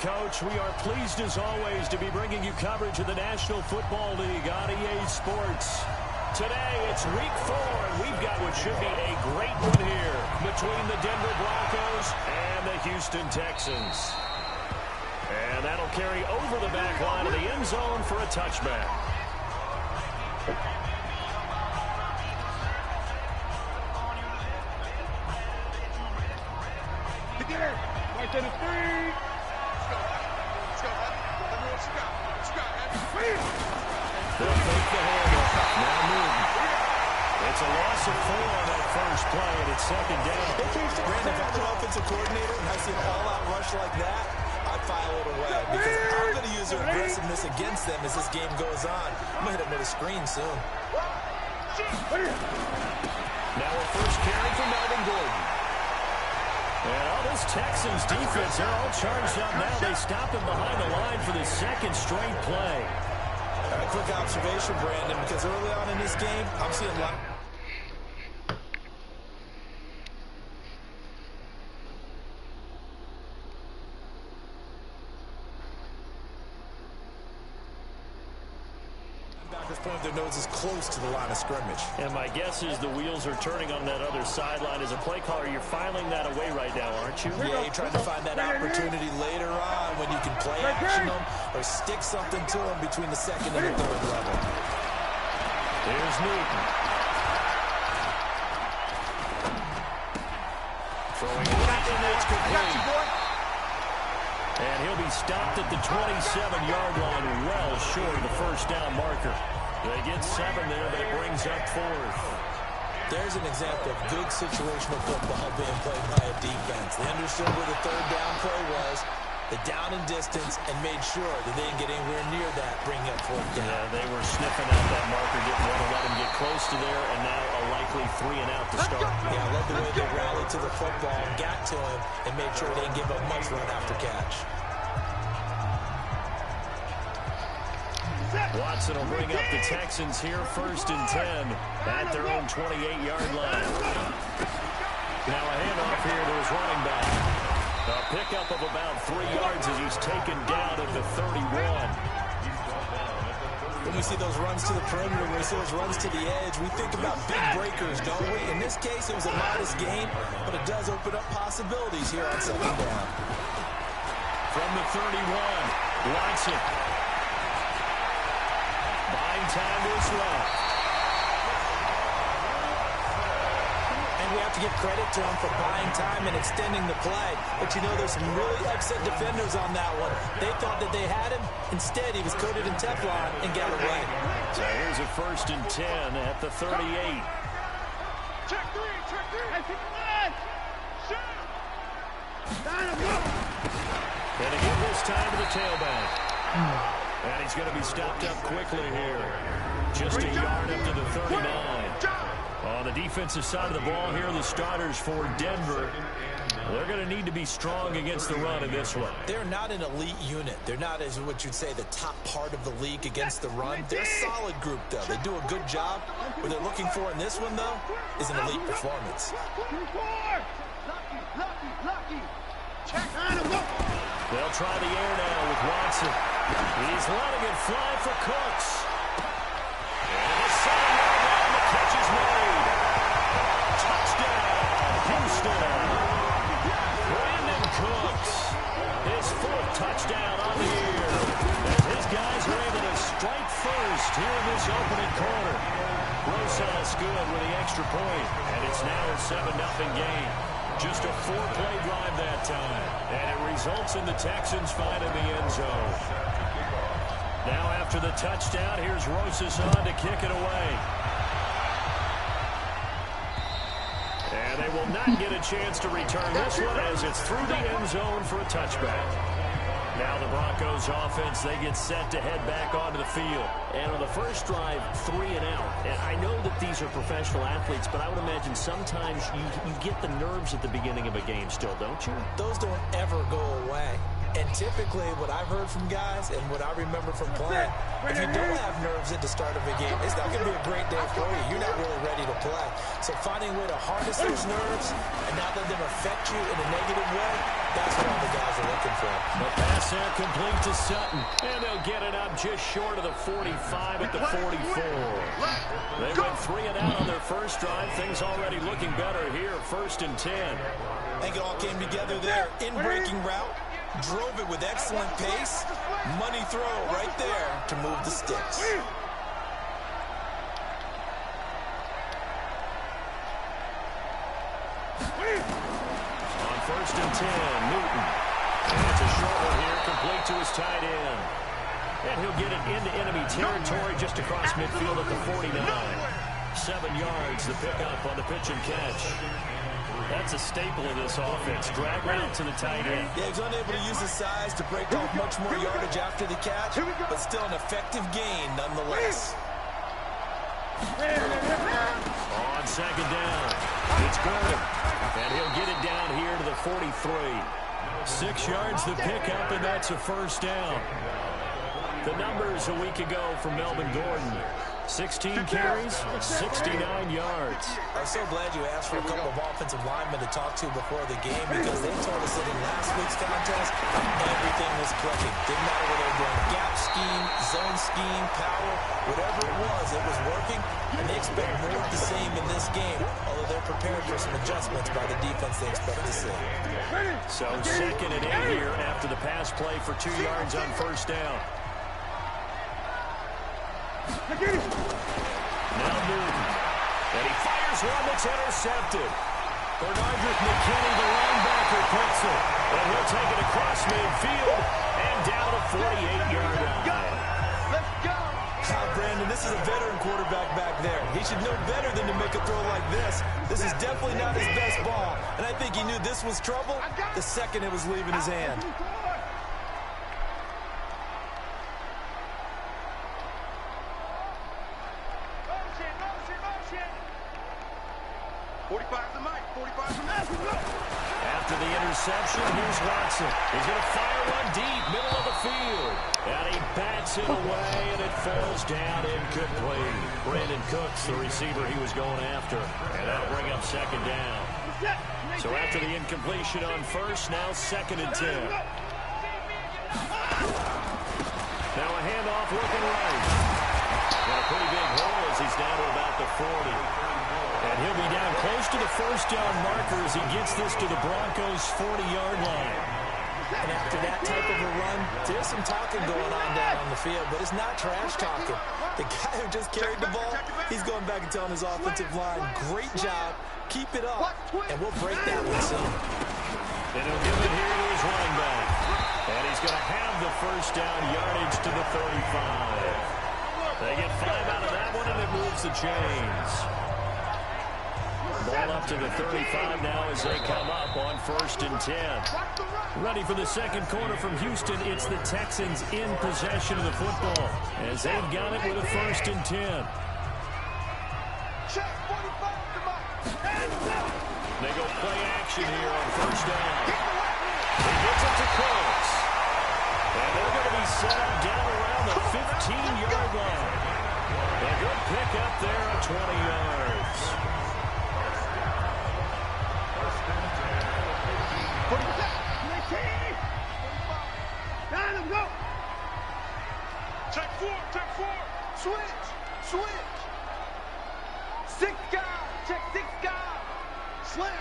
Coach. We are pleased, as always, to be bringing you coverage of the National Football League on EA Sports. Today, it's Week 4, and we've got what should be a great one here between the Denver Broncos and the Houston Texans. And that'll carry over the back line of the end zone for a touchback. Right to the three. Let's go, man. Let me know what you got. What you got, man? They'll take the handoff. Now Newton. It's a loss of 4 on that first play, and it's second down. Brandon, if I'm an offensive coordinator and I see an all-out rush like that, I'd file it away because I'm going to use their aggressiveness against them as this game goes on. I'm going to hit them with a screen soon. Now a first carry for Melvin Gordon. And all this Texans defense, they're all charged up now. They stop him behind the line for the second straight play. A quick observation, Brandon, because early on in this game, I'm seeing a lot. Point their noses close to the line of scrimmage. And my guess is the wheels are turning on that other sideline. As a play caller, you're filing that away right now, aren't you? Yeah, you're trying to find that opportunity later on when you can play action them or stick something to them between the second and the third level. Here's Newton. Throwing it right in, it's complete. And he'll be stopped at the 27-yard line, well short of the first down marker. They get 7 there, but it brings up 4th. There's an example of good situational football being played by a defense. They understood where the third down play was, the down and distance, and made sure that they didn't get anywhere near that, bringing up 4th down. Yeah, they were sniffing out that marker, didn't want to let him get close to there, and now a likely 3 and out to start. Yeah, I love the way they rallied to the football and got to him and made sure they didn't give up much run after catch. Watson will bring up the Texans here, 1st and 10 at their own 28-yard line. Now a handoff here to his running back. A pickup of about 3 yards as he's taken down at the 31. When we see those runs to the perimeter, when we see those runs to the edge, we think about big breakers, don't we? In this case, it was a modest game, but it does open up possibilities here on second down. From the 31, Watson. Buying time to his left. And we have to give credit to him for buying time and extending the play. But you know, there's some really upset defenders on that one. They thought that they had him. Instead, he was coated in Teflon and got away. So here's a 1st and 10 at the 38. Check 3, check 3. Hey, pick one. Shoot. And again this time to the tailback. And he's going to be stopped up quickly here. Just a yard up to the 39. On the defensive side of the ball here, the starters for Denver. They're going to need to be strong against the run in this one. They're not an elite unit. They're not, as what you'd say, the top part of the league against the run. They're a solid group, though. They do a good job. What they're looking for in this one, though, is an elite performance. They'll try the air now with Watson. He's letting it fly for Cooks. And the 7-yard line, the catch is made. Touchdown, Houston. Brandon Cooks, his 4th touchdown on the year. As his guys are able to strike first here in this opening quarter. Rosales good with the extra point, and it's now a 7-0 game. Just a 4-play drive that time, and it results in the Texans finding the end zone. Now after the touchdown, here's Rosales on to kick it away. And they will not get a chance to return this one as it's through the end zone for a touchback. Now the Broncos offense, they get set to head back onto the field. And on the first drive, 3 and out. And I know that these are professional athletes, but I would imagine sometimes you get the nerves at the beginning of a game still, don't you? Those don't ever go away. And typically, what I've heard from guys and what I remember from playing, if you don't have nerves at the start of a game, it's not going to be a great day for you. You're not really ready to play. So finding a way to harness those nerves and not let them affect you in a negative way, that's what all the guys are looking for. The pass there complete to Sutton. And they'll get it up just short of the 45 at the 44. They went 3 and out on their first drive. Things already looking better here, 1st and 10. I think it all came together there. In-breaking route, drove it with excellent pace. Money throw right there to move the sticks. On 1st and 10, Newton. And it's a short one here, complete to his tight end. And he'll get it into enemy territory just across midfield at the 49. 7 yards, the pickup on the pitch and catch. That's a staple of this offense. Drag route to the tight end. Yeah, he's unable to use his size to break off much more yardage after the catch, but still an effective gain nonetheless. On 2nd down, it's Gordon. And he'll get it down here to the 43. 6 yards the pickup, and that's a 1st down. The numbers a week ago from Melvin Gordon. 16 carries, 69 yards. I'm so glad you asked for a couple of offensive linemen to talk to before the game, because they told us that in last week's contest, everything was clicking. Didn't matter whether they were doing gap scheme, zone scheme, power, whatever it was working, and they expect more of the same in this game, although they're prepared for some adjustments by the defense they expect to see. So 2nd and 8 here after the pass play for 2 yards on 1st down. Now get it. Now Newton. And he fires one that's intercepted. Bernardrick McKinney, the linebacker, picks it. And he'll take it across midfield and down a 48-yard line. Let's go. Brandon, this is a veteran quarterback back there. He should know better than to make a throw like this. This is definitely not his best ball. And I think he knew this was trouble the second it was leaving his hand. After the interception, here's Watson. He's going to fire one deep, middle of the field. And he bats it away, and it falls down incomplete. Brandon Cooks, the receiver he was going after. And that'll bring up 2nd down. So after the incompletion on 1st, now 2nd and 10. Now a handoff looking right. And a pretty big hole as he's down to about the 40. And he'll be down close to the 1st down marker as he gets this to the Broncos' 40-yard line. And after that type of a run, there's some talking going on down on the field, but it's not trash talking. The guy who just carried the ball, he's going back and telling his offensive line, great job, keep it up, and we'll break that one soon. And he'll give it here to his running back. And he's going to have the 1st down yardage to the 35. They get 5 out of that one, and it moves the chains. Ball up to the 35 now as they come up on 1st and 10. Ready for the 2nd quarter from Houston. It's the Texans in possession of the football as they've got it with a 1st and 10. They go play action here on 1st down. He gets it to Cooks. And they're going to be set up down around the 15-yard line. A good pick up there at 20 yards. Check 4. Switch. 6 guys. Check 6 guys. Slam.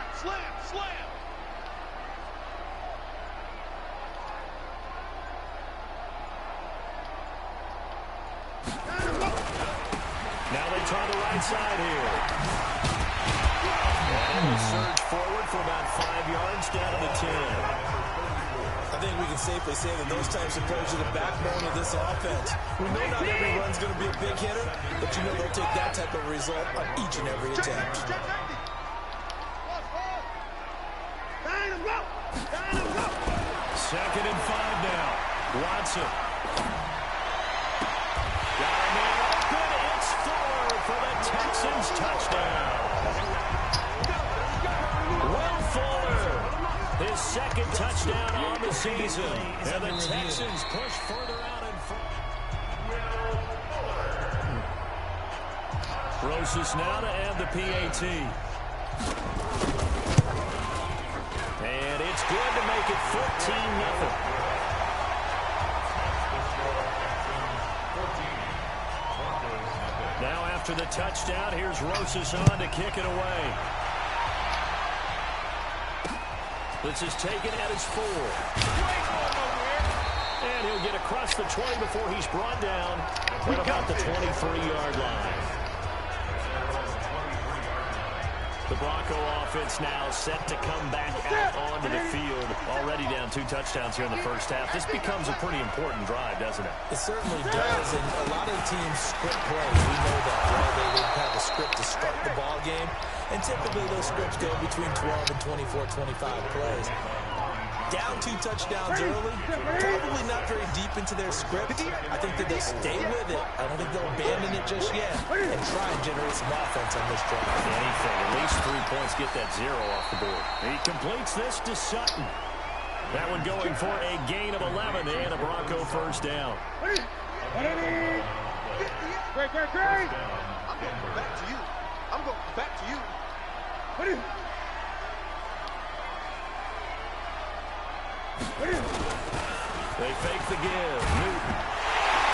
Now they try the right side here. And we'll surge forward for about 5 yards down to the 10. I think we can safely say that those types of plays are the backbone of this offense. We know not every run's going to be a big hitter, but you know they'll take that type of result on each and every attempt. 2nd and 5 now. Watson. Got him in open. It's Fuller for the Texans touchdown. Will Fuller, his second touchdown on the season. And the Texans push further out in front. Rosas now to add the PAT. And it's good to make it 14-0. Now after the touchdown, here's Rosas on to kick it away. This is taken at his 4. And he'll get across the 20 before he's brought down at about the 23-yard line. The Bronco offense now set to come back out onto the field. Already down 2 touchdowns here in the first half. This becomes a pretty important drive, doesn't it? It certainly does, and a lot of the teams script plays. We know that, right? They have a script to start the ball game, and typically those scripts go between 12 and 24, 25 plays. Down 2 touchdowns early, probably not very deep into their script. I think that they'll stay with it. I don't think they'll abandon it just yet and try and generate some offense on this drive. Anything, at least 3 points, get that 0 off the board. He completes this to Sutton. That one going for a gain of 11 and a Bronco first down. Great. I'm going back to you. I'm going back to you. They fake the give. Newton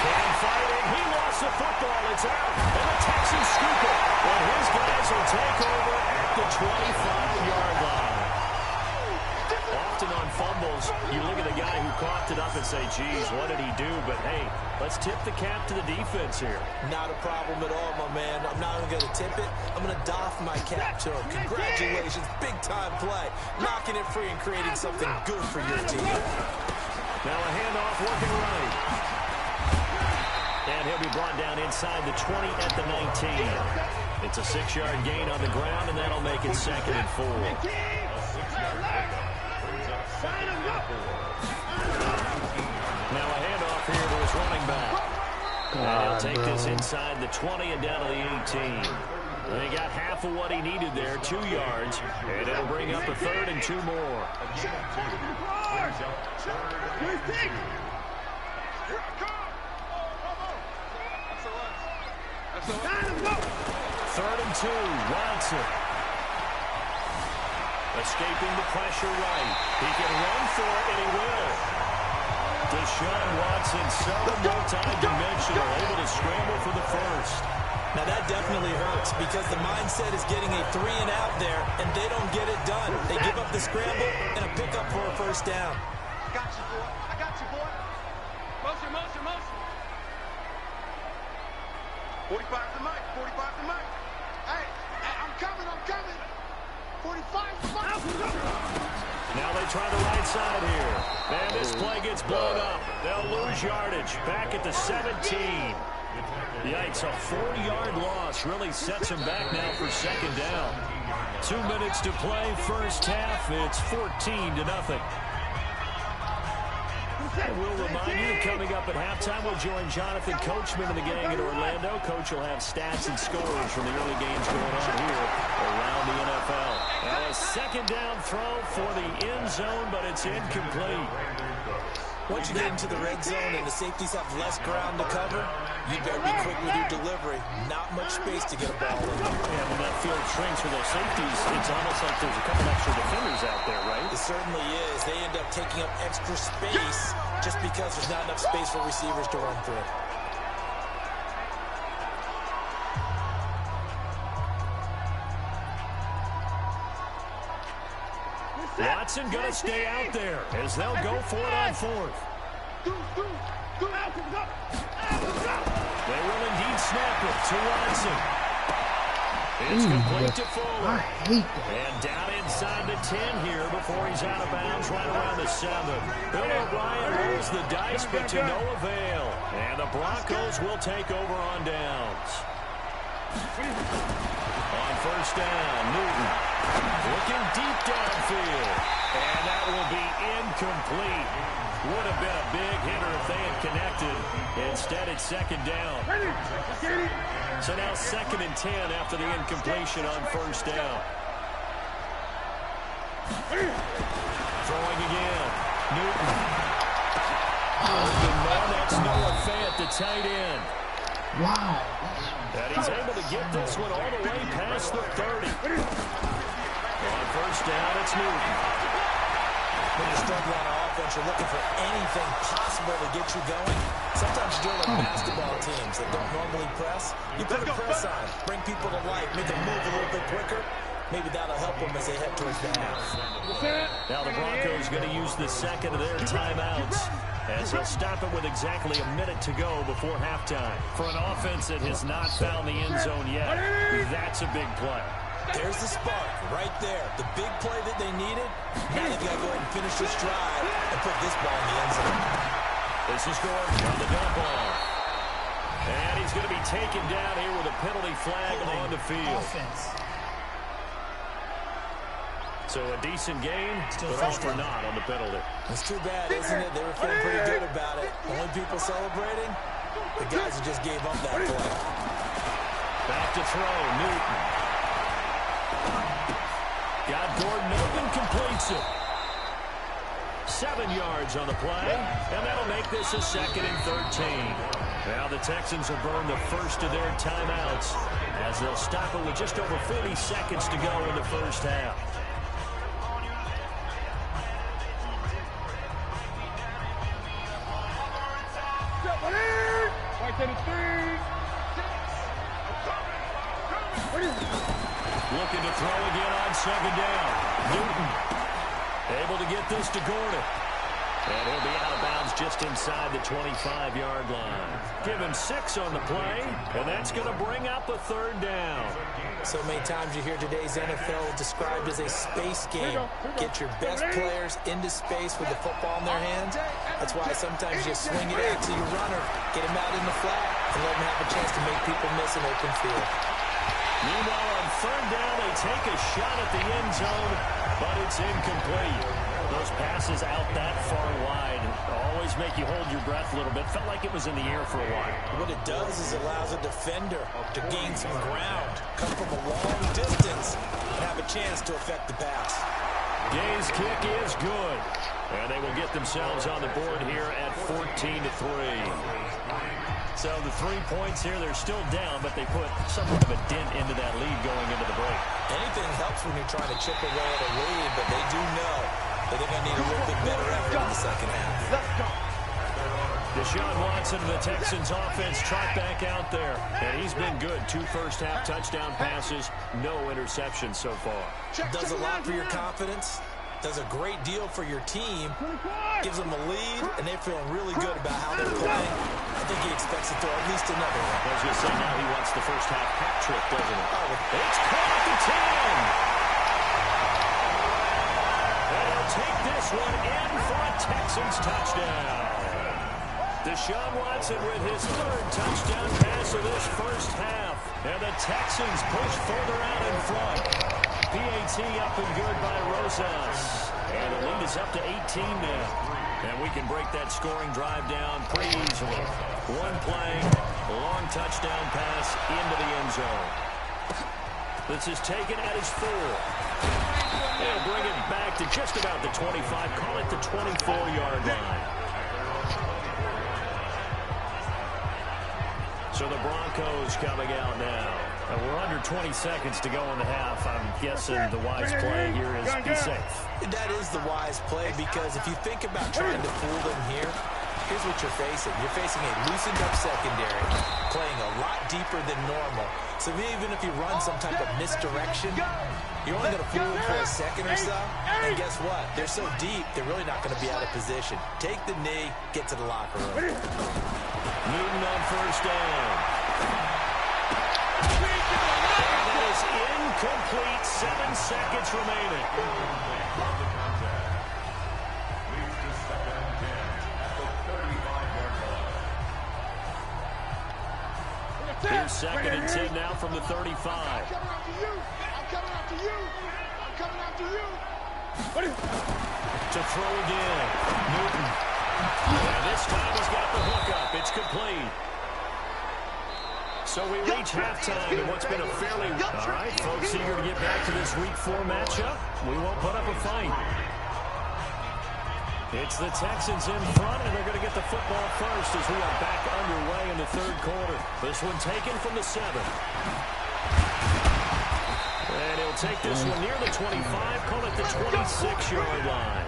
can fight it. He lost the football. It's out. And the Texans scoop it. And his guys will take over at the 25-yard line. Often on fumbles, you look at the guy who coughed it up and say, geez, what did he do? But, hey, let's tip the cap to the defense here. Not a problem at all, my man. I'm not even going to tip it. I'm going to doff my cap to him. Congratulations. Big-time play. Knocking it free and creating something good for your team. Now a handoff working right. And he'll be brought down inside the 20 at the 19. It's a 6-yard gain on the ground, and that'll make it 2nd and 4. Now a handoff here to his running back. And he'll take this inside the 20 and down to the 18. They got half of what he needed there, 2 yards, and it'll bring up a 3rd and 2 more. Third and 2, Watson. Escaping the pressure right. He can run for it, and he will. Deshaun Watson, so multi-dimensional, able to scramble for the first. Now that definitely hurts because the mindset is getting a 3 and out there, and they don't get it done. They give up the scramble and a pickup for a first down. I got you, boy. I got you, boy. Motion. 45 to Mike. 45 to Mike. Hey, I'm coming. 45 to Mike. Now they try the right side here. And this play gets blown up. They'll lose yardage. Back at the 17. Yikes, a 40-yard loss really sets him back now for 2nd down. 2 minutes to play, first half. It's 14-0. We'll remind you, coming up at halftime, we'll join Jonathan Coachman and the gang in Orlando. Coach will have stats and scores from the early games going on here around the NFL. Now a 2nd down throw for the end zone, but it's incomplete. Once you get into the red zone and the safeties have less ground to cover, you better be quick with your delivery. Not much space to get a ball in. Yeah, when that field shrinks for those safeties, it's almost like there's a couple extra defenders out there, right? It certainly is. They end up taking up extra space just because there's not enough space for receivers to run through. Watson going to stay out there as they'll go for it on 4th. They will indeed snap it to Watson. It's complete to Fuller. I hate that. And down inside the 10 here before he's out of bounds right around the 7. Bill O'Brien rolls the dice, but to no avail. And the Broncos will take over on downs. On first down, Newton looking deep downfield. And that will be incomplete. Would have been a big hitter if they had connected. Instead, it's 2nd down. So now 2nd and 10 after the incompletion on first down. Throwing again. Newton. Open man, that's Noah Fant, the tight end. Wow. And he's able to get this one all the way past the 30. On first down, it's Newton. When you're struggling on offense, you're looking for anything possible to get you going. Sometimes you do it like basketball teams that don't normally press. You put a press on, bring people to life, make them move a little bit quicker. Maybe that'll help them as they head towards the half. Now the Broncos going to use the second of their timeouts as they'll stop it with exactly a minute to go before halftime. For an offense that has not found the end zone yet, that's a big play. There's the spark right there. The big play that they needed. Now they've got to go ahead and finish this drive and put this ball in the end zone. This is Gordon on the dump off. And he's going to be taken down here with a penalty flag on the field. So a decent game, but all for naught on the penalty. It's too bad, isn't it? They were feeling pretty good about it. Only people celebrating, the guys who just gave up that play. Back to throw, Newton. Got Gordon open, completes it. 7 yards on the play, and that'll make this a 2nd and 13. Now the Texans will burn the first of their timeouts as they'll stop it with just over 40 seconds to go in the first half. Looking to throw again on 2nd down. Newton able to get this to Gordon. And he'll be out of bounds just inside the 25-yard line. Give him 6 on the play, and that's going to bring up a 3rd down. So many times you hear today's NFL described as a space game. Get your best players into space with the football in their hands. That's why sometimes you swing it out to your runner, get him out in the flat, and let him have a chance to make people miss an open field. Meanwhile, on 3rd down, they take a shot at the end zone, but it's incomplete. Those passes out that far wide always make you hold your breath a little bit. Felt like it was in the air for a while. What it does is allows a defender to gain some ground, come from a long distance, and have a chance to affect the pass. Gay's kick is good, and they will get themselves on the board here at 14-3. So the 3 points here, they're still down, but they put somewhat of a dent into that lead going into the break. Anything helps when you're trying to chip away at a lead, but they do know that they're going to need a little bit better effort in the second half. Deshaun Watson of the Texans offense trot back out there, and he's been good. 2 first-half touchdown passes, no interceptions so far. Does a lot for your confidence. Does a great deal for your team, gives them a lead, and they're feeling really good about how they're playing. I think he expects to throw at least another one. I was going to say, now he wants the first half hat trick, doesn't he? It's caught at the 10. And he'll take this one in for a Texans touchdown. Deshaun Watson with his 3rd touchdown pass of this first half. And the Texans push further out in front. PAT up and good by Rosas. And the lead is up to 18 now. And we can break that scoring drive down pretty easily. 1 play, a long touchdown pass into the end zone. This is taken at his 4. They'll bring it back to just about the 25. Call it the 24-yard line. So the Broncos coming out now. And we're under 20 seconds to go in the half. I'm guessing the wise play here is be safe. That is the wise play, because if you think about trying to fool them here, here's what you're facing. You're facing a loosened up secondary, playing a lot deeper than normal. So even if you run some type of misdirection, you're only going to fool them for a second or so. And guess what? They're so deep, they're really not going to be out of position. Take the knee, get to the locker room. Newton on first down. That is incomplete. 7 seconds remaining. Here's 2nd and 10 now from the 35. I'm coming after you. I'm coming after you. I'm coming after you. To throw again. Newton. And this time he's got the hook up. It's complete. So we reach halftime in what's been a fairly... All right, folks eager to get back to this Week 4 matchup. We won't put up a fight. It's the Texans in front, and they're going to get the football first as we are back underway in the third quarter. This one taken from the 7. And he'll take this one near the 25, call it the 26-yard line.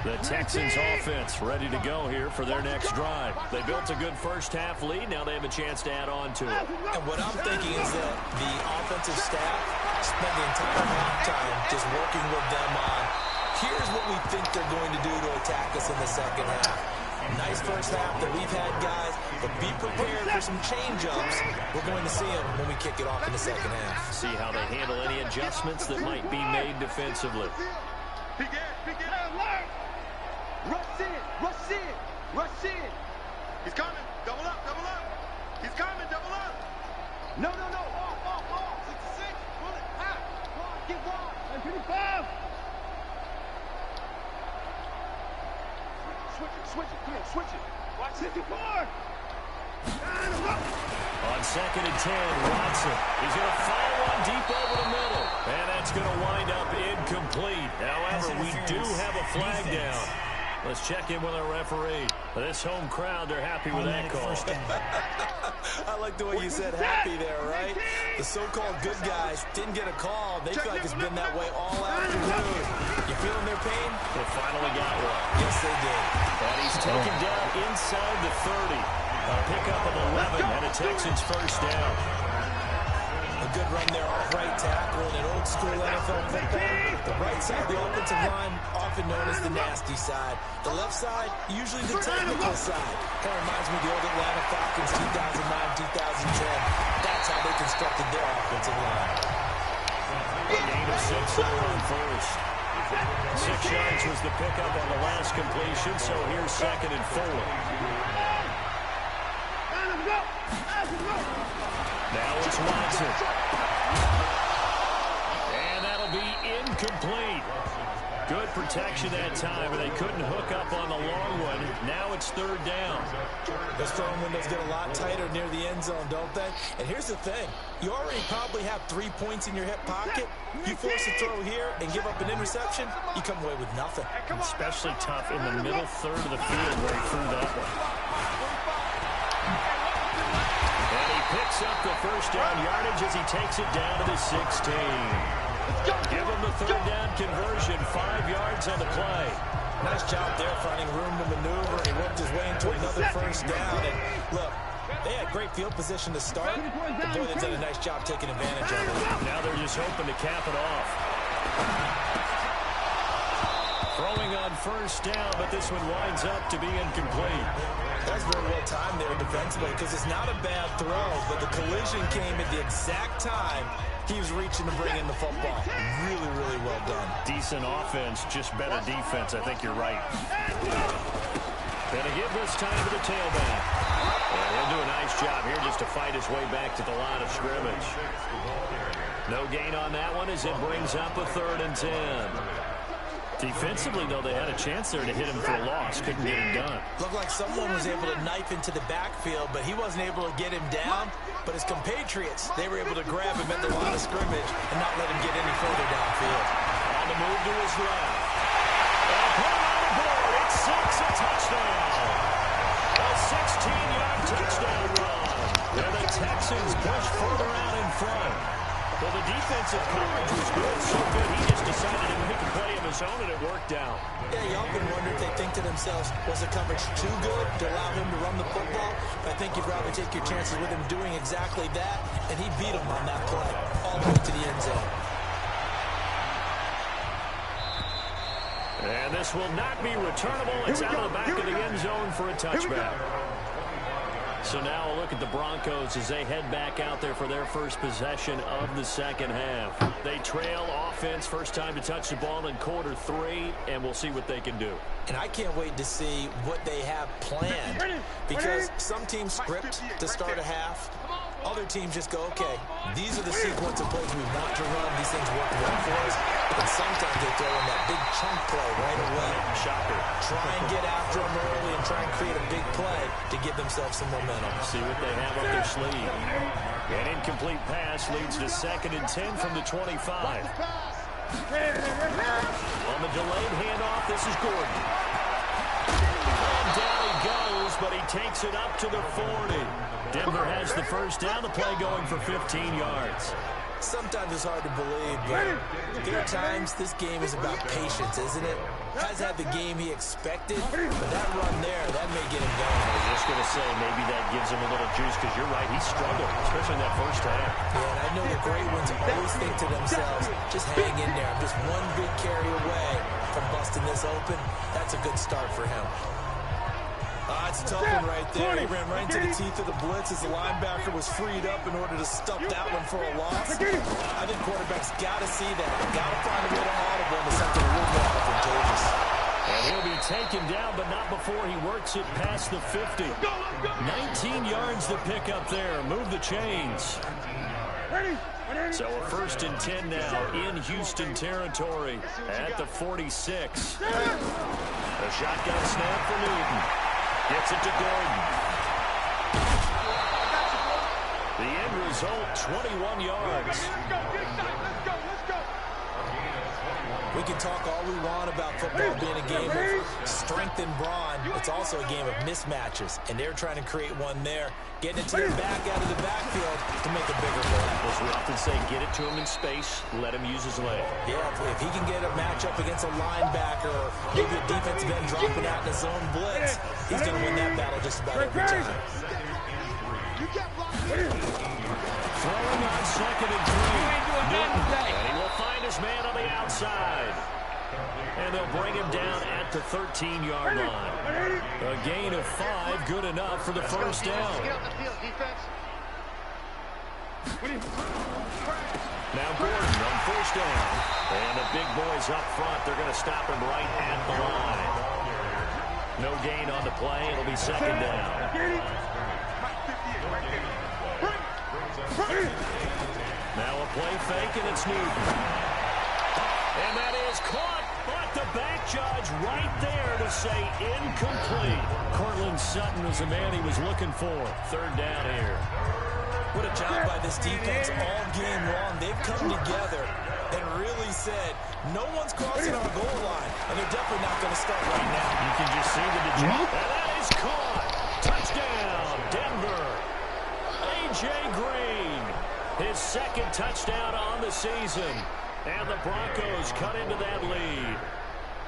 The Texans offense ready to go here for their next drive. They built a good first half lead. Now they have a chance to add on to it. And what I'm thinking is that the offensive staff spent the entire halftime just working with them on, here's what we think they're going to do to attack us in the second half. Nice first half that we've had, guys, but be prepared for some change-ups. We're going to see them when we kick it off in the second half. See how they handle any adjustments that might be made defensively. Rush in, rush in, rush in. He's coming, double up, double up. He's coming, double up. No, no, no, off. 66, pull it, half. Get wide. 25. Switch it, come on, switch it. Watch 64. On 2nd and 10, Watson. He's going to fire one deep over the middle. And that's going to wind up incomplete. However, we do have a flag down. Let's check in with our referee. This home crowd, they're happy with that call. I like the way you said happy there, right? The so-called good guys didn't get a call. They feel like it's been that way all afternoon. You feeling their pain? They finally got one. Yes, they did. And he's taken down inside the 30. A pickup of 11 and a Texans first down. A good run there off right tackle in an old-school NFL football. The right side of the offensive line, often known as the nasty side. The left side, usually the technical side. Kind of reminds me of the old Atlanta Falcons 2009-2010. That's how they constructed their offensive line. A gain of 6 there on first. 6 yards was the pickup on the last completion, so here's 2nd and 4. Now it's Watson. And that'll be incomplete. Good protection that time, but they couldn't hook up on the long one. Now it's 3rd down. Those throwing windows get a lot tighter near the end zone, don't they? And here's the thing. You already probably have 3 points in your hip pocket. You force a throw here and give up an interception, you come away with nothing. Especially tough in the middle third of the field where he threw that one. And he picks up the first down yardage as he takes it down to the 16. Give him the 3rd down conversion, 5 yards on the play. Nice job there finding room to maneuver. He worked his way into another first down. And look, they had great field position to start, but boy, they did a nice job taking advantage of it. Now they're just hoping to cap it off. Throwing on first down, but this one winds up to be incomplete. That's very well timed there defensively because it's not a bad throw, but the collision came at the exact time he was reaching to bring in the football. Really, really well done. Decent offense, just better defense. I think you're right. Gonna give this time to the tailback. And he'll do a nice job here just to fight his way back to the line of scrimmage. No gain on that one as it brings up a 3rd and 10. Defensively, though, they had a chance there to hit him for a loss. Couldn't get him done. Looked like someone was able to knife into the backfield, but he wasn't able to get him down. But his compatriots, they were able to grab him at the line of scrimmage and not let him get any further downfield. On the move to his left. And put him on the board. It's 6, a touchdown. A 16-yard touchdown run. And the Texans push further out in front. Well, the defensive coverage was good, so good he just decided to make a play of his own, and it worked out. Yeah, you often wonder if they think to themselves, was the coverage too good to allow him to run the football? But I think you'd rather take your chances with him doing exactly that, and he beat him on that play, all the way to the end zone. And this will not be returnable. It's out of the back of the end zone for a touchback. So now a look at the Broncos as they head back out there for their first possession of the second half. They trail offense, first time to touch the ball in quarter 3, and we'll see what they can do. And I can't wait to see what they have planned, because some teams script to start a half. Other teams just go, okay, these are the sequence of plays we want to run. These things work well for us. And sometimes they throw in that big chunk play right away. Shocker. Try and get after them early and try and create a big play to give themselves some momentum. See what they have up their sleeve. An incomplete pass leads to 2nd and 10 from the 25. On the delayed handoff, this is Gordon. And down he goes, but he takes it up to the 40. Denver has the first down. The play going for 15 yards. Sometimes it's hard to believe, but there are times this game is about patience, isn't it? Has had the game he expected, but that run there, that may get him going. I was just going to say, maybe that gives him a little juice, because you're right, he struggled, especially in that first half. Yeah, and I know the great ones always think to themselves, just hang in there. I'm just one big carry away from busting this open. That's a good start for him. It's a tough one right there. He ran right into the teeth of the blitz as the linebacker was freed up in order to stuff that one for a loss. I think quarterbacks got to see that. Got to find a way to audible into something a little more advantageous. And he'll be taken down, but not before he works it past the 50. 19 yards to pick up there. Move the chains. So a 1st and 10 now in Houston territory at the 46. A shotgun snap for Newton. Gets it to Gordon. The end result, 21 yards. We can talk all we want about football being a game of strength and brawn. It's also a game of mismatches, and they're trying to create one there, getting it to the back out of the backfield to make a bigger play. As we often say, get it to him in space, let him use his leg. Yeah, if he can get a matchup against a linebacker or maybe a defensive end dropping out in a zone blitz, he's going to win that battle just about every time. Throwing on 2nd and 3. Newton, and he will find his man on the outside. And they'll bring him down at the 13-yard line. A gain of 5, good enough for the first down. Now Gordon on first down. And the big boys up front, they're going to stop him right at the line. No gain on the play. It'll be 2nd down. Now a play fake, and it's Newton. And that is caught, but the back judge right there to say incomplete. Cortland Sutton was the man he was looking for. 3rd down here. What a job by this defense all game long. They've come together and really said, no one's crossing our goal line, and they're definitely not going to start right now. You can just see the deject. And that is caught. Touchdown, Denver. A.J. Green, his 2nd touchdown on the season. And the Broncos cut into that lead.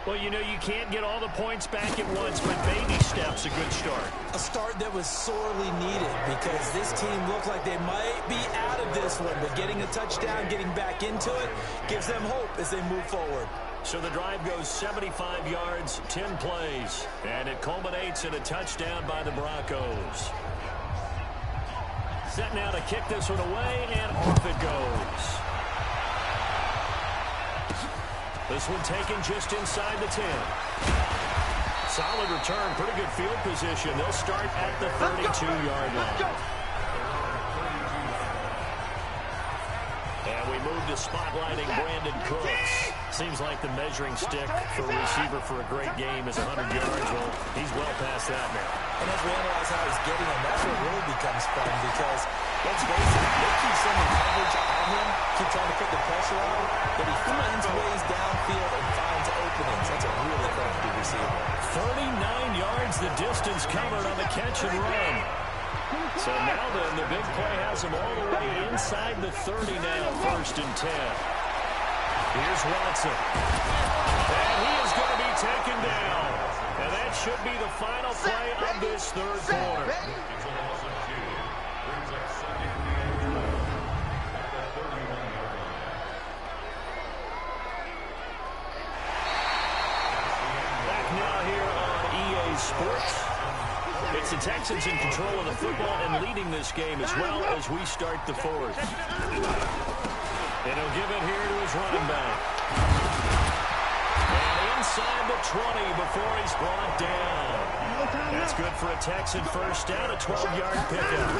Well, you know, you can't get all the points back at once, but baby steps a good start. A start that was sorely needed because this team looked like they might be out of this one, but getting a touchdown, getting back into it, gives them hope as they move forward. So the drive goes 75 yards, 10 plays, and it culminates in a touchdown by the Broncos. Set now to kick this one away, and off it goes. This one taken just inside the 10. Solid return, pretty good field position. They'll start at the 32-yard line. And we move to spotlighting Brandon Cooks. Seems like the measuring stick for a receiver for a great game is 100 yards. Well, he's well past that now. And as we analyze how he's getting them, that's what really becomes fun because, let's face it, they keep sending coverage on him, keep trying to put the pressure on him, but he finds ways downfield and finds openings. That's a really crafty receiver. 39 yards the distance covered on the catch and run. So now then, the big play has him all the way inside the 30 now, 1st and 10. Here's Watson. And he is going to be taken down. And that should be the final play of this 3rd quarter. Back now here on EA Sports. It's the Texans in control of the football and leading this game as well as we start the 4th. And he'll give it here to his running back. And inside the 20 before he's brought down. That's good for a Texan first down, a 12-yard pickup.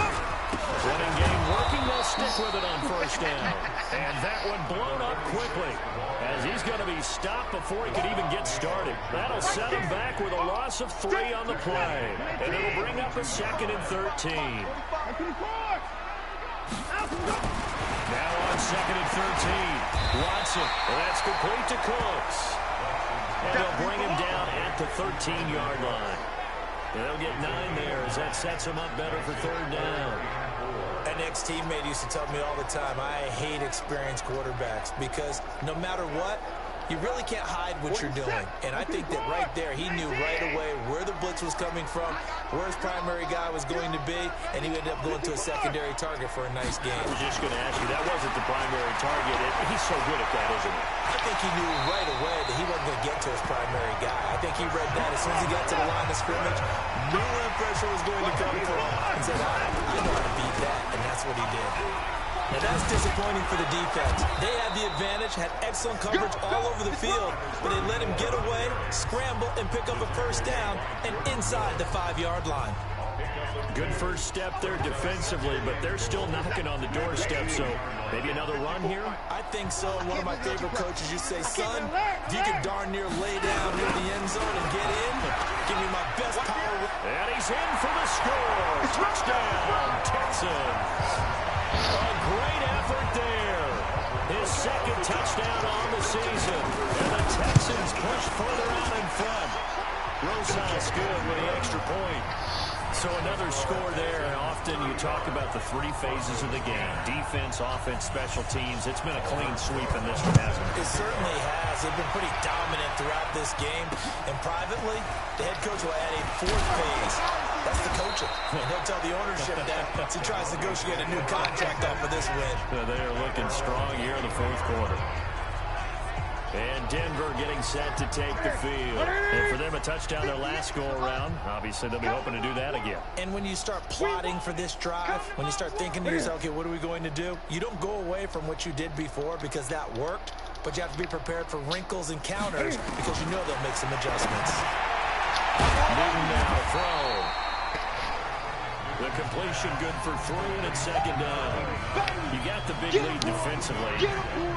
Running game working, they'll stick with it on first down. And that one blown up quickly as he's going to be stopped before he could even get started. That'll set him back with a loss of 3 on the play. And it'll bring up a 2nd and 13. Now on 2nd and 13. Watson, that's complete to Cooks. And they'll bring him down at the 13-yard line. And they'll get 9 there as that sets him up better for 3rd down. An ex-teammate used to tell me all the time, I hate experienced quarterbacks because no matter what, you really can't hide what you're doing. And I think that right there, he knew right away where the blitz was coming from, where his primary guy was going to be, and he ended up going to a secondary target for a nice game. I was just going to ask you, that wasn't the primary target. He's so good at that, isn't he? I think he knew right away that he wasn't going to get to his primary guy. I think he read that as soon as he got to the line of scrimmage, knew when pressure was going to come from, and said, all right, I know how to beat that, and that's what he did. Now, that's disappointing for the defense. They had the advantage, had excellent coverage all over the field, but they let him get away, scramble, and pick up a first down, and inside the 5-yard line. Good first step there defensively, but they're still knocking on the doorstep, so maybe another run here? I think so. One of my favorite coaches used to say, son, if you can darn near lay down near the end zone and get in, give me my best power. And he's in for the score. Touchdown, Texans. A great effort there. His 2nd touchdown on the season. And the Texans push further out in front. Rosas good with the extra point. So another score there, and often you talk about the 3 phases of the game. Defense, offense, special teams. It's been a clean sweep in this one, hasn't it? It certainly has. They've been pretty dominant throughout this game. And privately, the head coach will add a 4th phase. That's the coaching. And he'll tell the ownership that as he tries to negotiate a new contract off of this win. They are looking strong here in the 4th quarter. And Denver getting set to take the field. And for them, a touchdown their last go-around. Obviously, they'll be hoping to do that again. And when you start plotting for this drive, when you start thinking to yourself, okay, what are we going to do? You don't go away from what you did before because that worked, but you have to be prepared for wrinkles and counters because you know they'll make some adjustments. Newton now to throw. The completion good for 3, and it's 2nd down. You got the big lead defensively.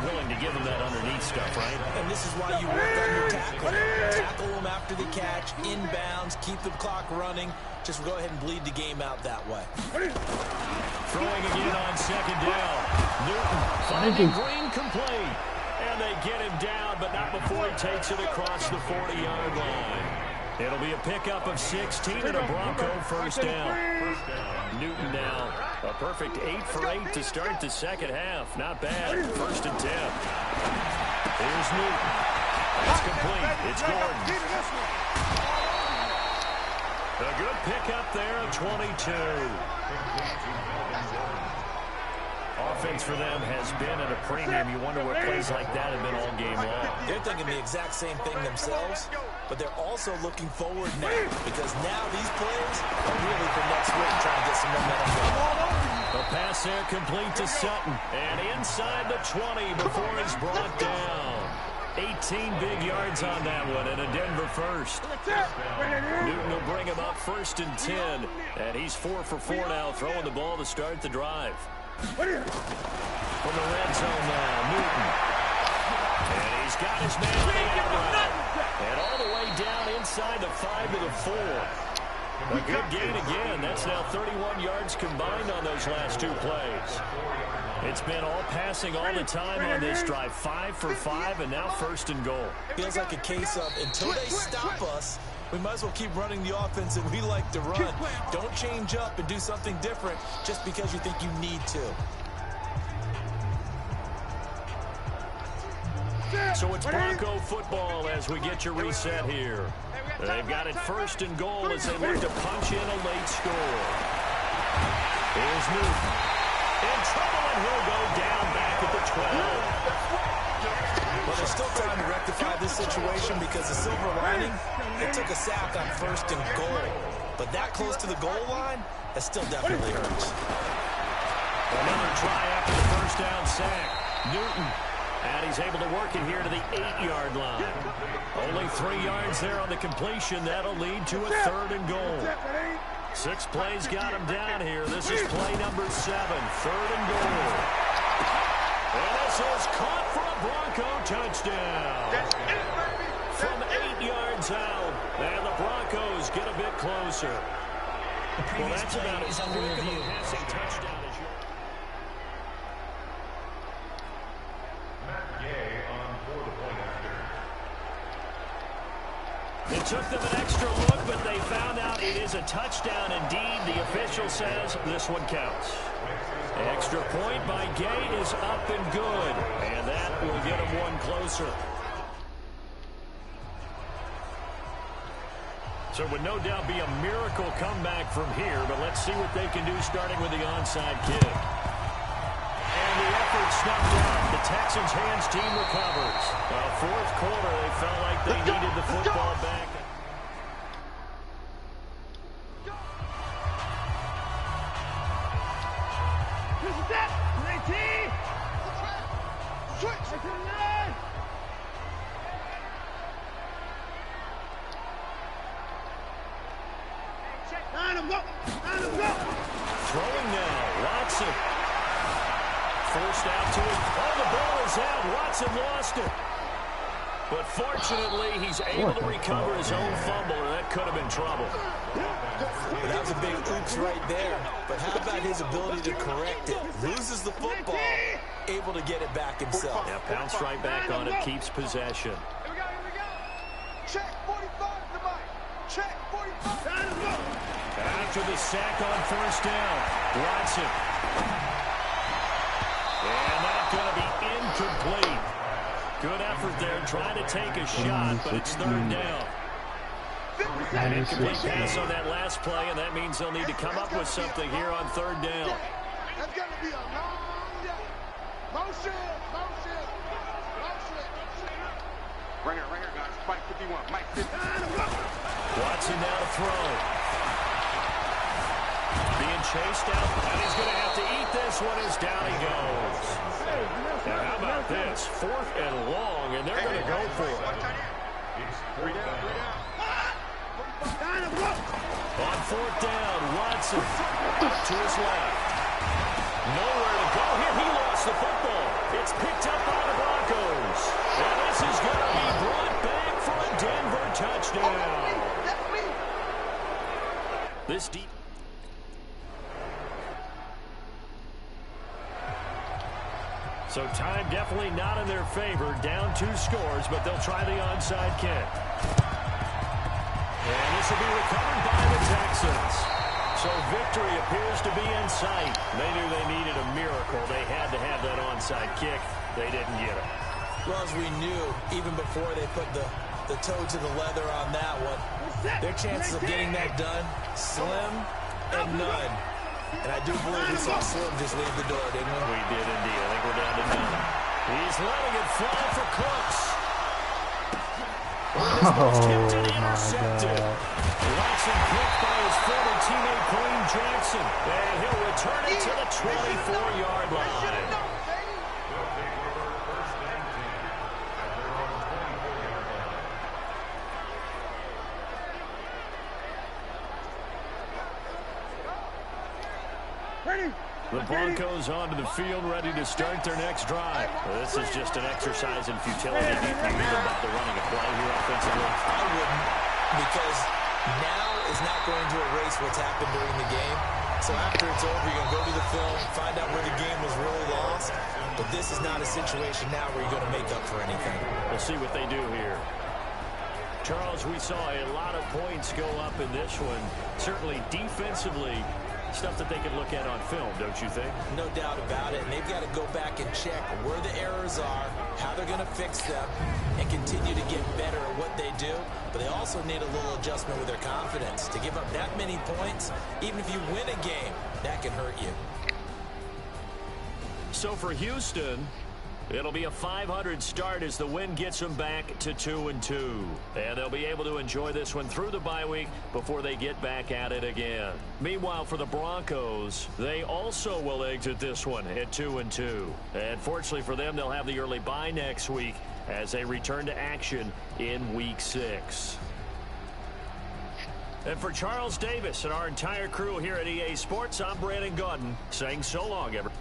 Willing to give them that underneath stuff, right? And this is why you work on your tackle. Tackle them after the catch, inbounds, keep the clock running. Just go ahead and bleed the game out that way. Throwing again on 2nd down. Newton finding Green complete. And they get him down, but not before he takes it across the 40-yard line. It'll be a pickup of 16 and a Bronco first down. Newton now a perfect 8 for 8 to start the 2nd half. Not bad. 1st and 10. Here's Newton. It's complete. It's Gordon. A good pickup there at 22. Offense for them has been at a premium. You wonder what plays like that have been all game long. They're thinking the exact same thing themselves, but they're also looking forward now because now these plays are really for next week, trying to get some momentum going. A pass there complete to Sutton. And inside the 20 before he's brought down. 18 big yards on that one and a Denver first. Newton will bring him up 1st and 10. And he's 4 for 4 now, throwing the ball to start the drive. From the red zone now, Newton. And he's got his man on the outright. And all the way down inside the 5 to the 4. A good gain again. That's now 31 yards combined on those last 2 plays. It's been all passing all the time on this drive. 5 for 5, and now 1st and goal. Feels like a case of until they stop us, we might as well keep running the offense that we like to run. Don't change up and do something different just because you think you need to. So it's Bronco football as we get your reset here. They've got it 1st and goal as they look to punch in a late score. Here's Newton. In trouble, and he'll go down back at the 12. Well, there's still time to rectify this situation because the silver lining, it took a sack on 1st and goal. But that close to the goal line, that still definitely hurts. Another try after the 1st down sack. Newton And he's able to work it here to the 8-yard line. Only 3 yards there on the completion. That'll lead to a 3rd and goal. 6 plays got him down here. This is play number 7. 3rd and goal. And this is caught for a Bronco touchdown. From 8 yards out. And the Broncos get a bit closer. Well, that's about as quick of a passing touchdown as you... It took them an extra look, but they found out it is a touchdown indeed. The official says this one counts. The extra point by Gay is up and good, and that will get them one closer. So it would no doubt be a miracle comeback from here, but let's see what they can do starting with the onside kick. And the effort snuffed out. The Texans' hands team recovers. Well, 4th quarter, they felt like they needed the football back. Throwing now, Watson. Forced out to him. Oh, the ball is out. Watson lost it. But fortunately, he's able to recover his own fumble, and that could have been trouble. Well, that was a big oops right there. But how about his ability to correct it? Loses the football, able to get it back himself. Yeah, pounced right back on it, keeps possession. Here we go. Check 45 to Mike. Check 45. After the sack on 1st down, Watson. And that's going to be incomplete. Good effort there, trying to take a shot, but it's 3rd down. An incomplete pass on that last play, and that means they'll need to come up with something here on 3rd down. That's going to be a long day. Motion. Right here, guys. Mike 51. Mike 51. Watson now to throw. Being chased out, and he's going to have to eat this one as down he goes. Now, how about this? 4th and long, and they're going to go for it. On 4th down, Watson to his left. Nowhere to go here. He lost the football. It's picked up by the Broncos. And this is going to be brought back for a Denver touchdown. This deep. So time definitely not in their favor. Down 2 scores, but they'll try the onside kick. And this will be recovered by the Texans. So victory appears to be in sight. They knew they needed a miracle. They had to have that onside kick. They didn't get it. Well, as we knew, even before they put the toe to the leather on that one, their chances of getting that done, slim and none. And I do believe we saw Slim just leave the door, didn't we? We did indeed. I think we're down to none. He's letting it fly for Cooks. Oh, my God. Watson picked by his former teammate, Kareem Jackson. And he'll return it to the 24-yard line. The Broncos onto the field, ready to start their next drive. Well, this is just an exercise in futility. Do you even bother running a play here offensively? I wouldn't, because now is not going to erase what's happened during the game. So after it's over, you're going to go to the film, find out where the game was really lost. But this is not a situation now where you're going to make up for anything. We'll see what they do here. Charles, we saw a lot of points go up in this one. Certainly defensively, stuff that they can look at on film, don't you think? No doubt about it. And they've got to go back and check where the errors are, how they're going to fix them, and continue to get better at what they do. But they also need a little adjustment with their confidence. To give up that many points, even if you win a game, that can hurt you. So for Houston, It'll be a 500 start as the win gets them back to 2-2. And they'll be able to enjoy this one through the bye week before they get back at it again. Meanwhile, for the Broncos, they also will exit this one at 2-2. And fortunately for them, they'll have the early bye next week as they return to action in Week 6. And for Charles Davis and our entire crew here at EA Sports, I'm Brandon Gaudin saying so long, everyone.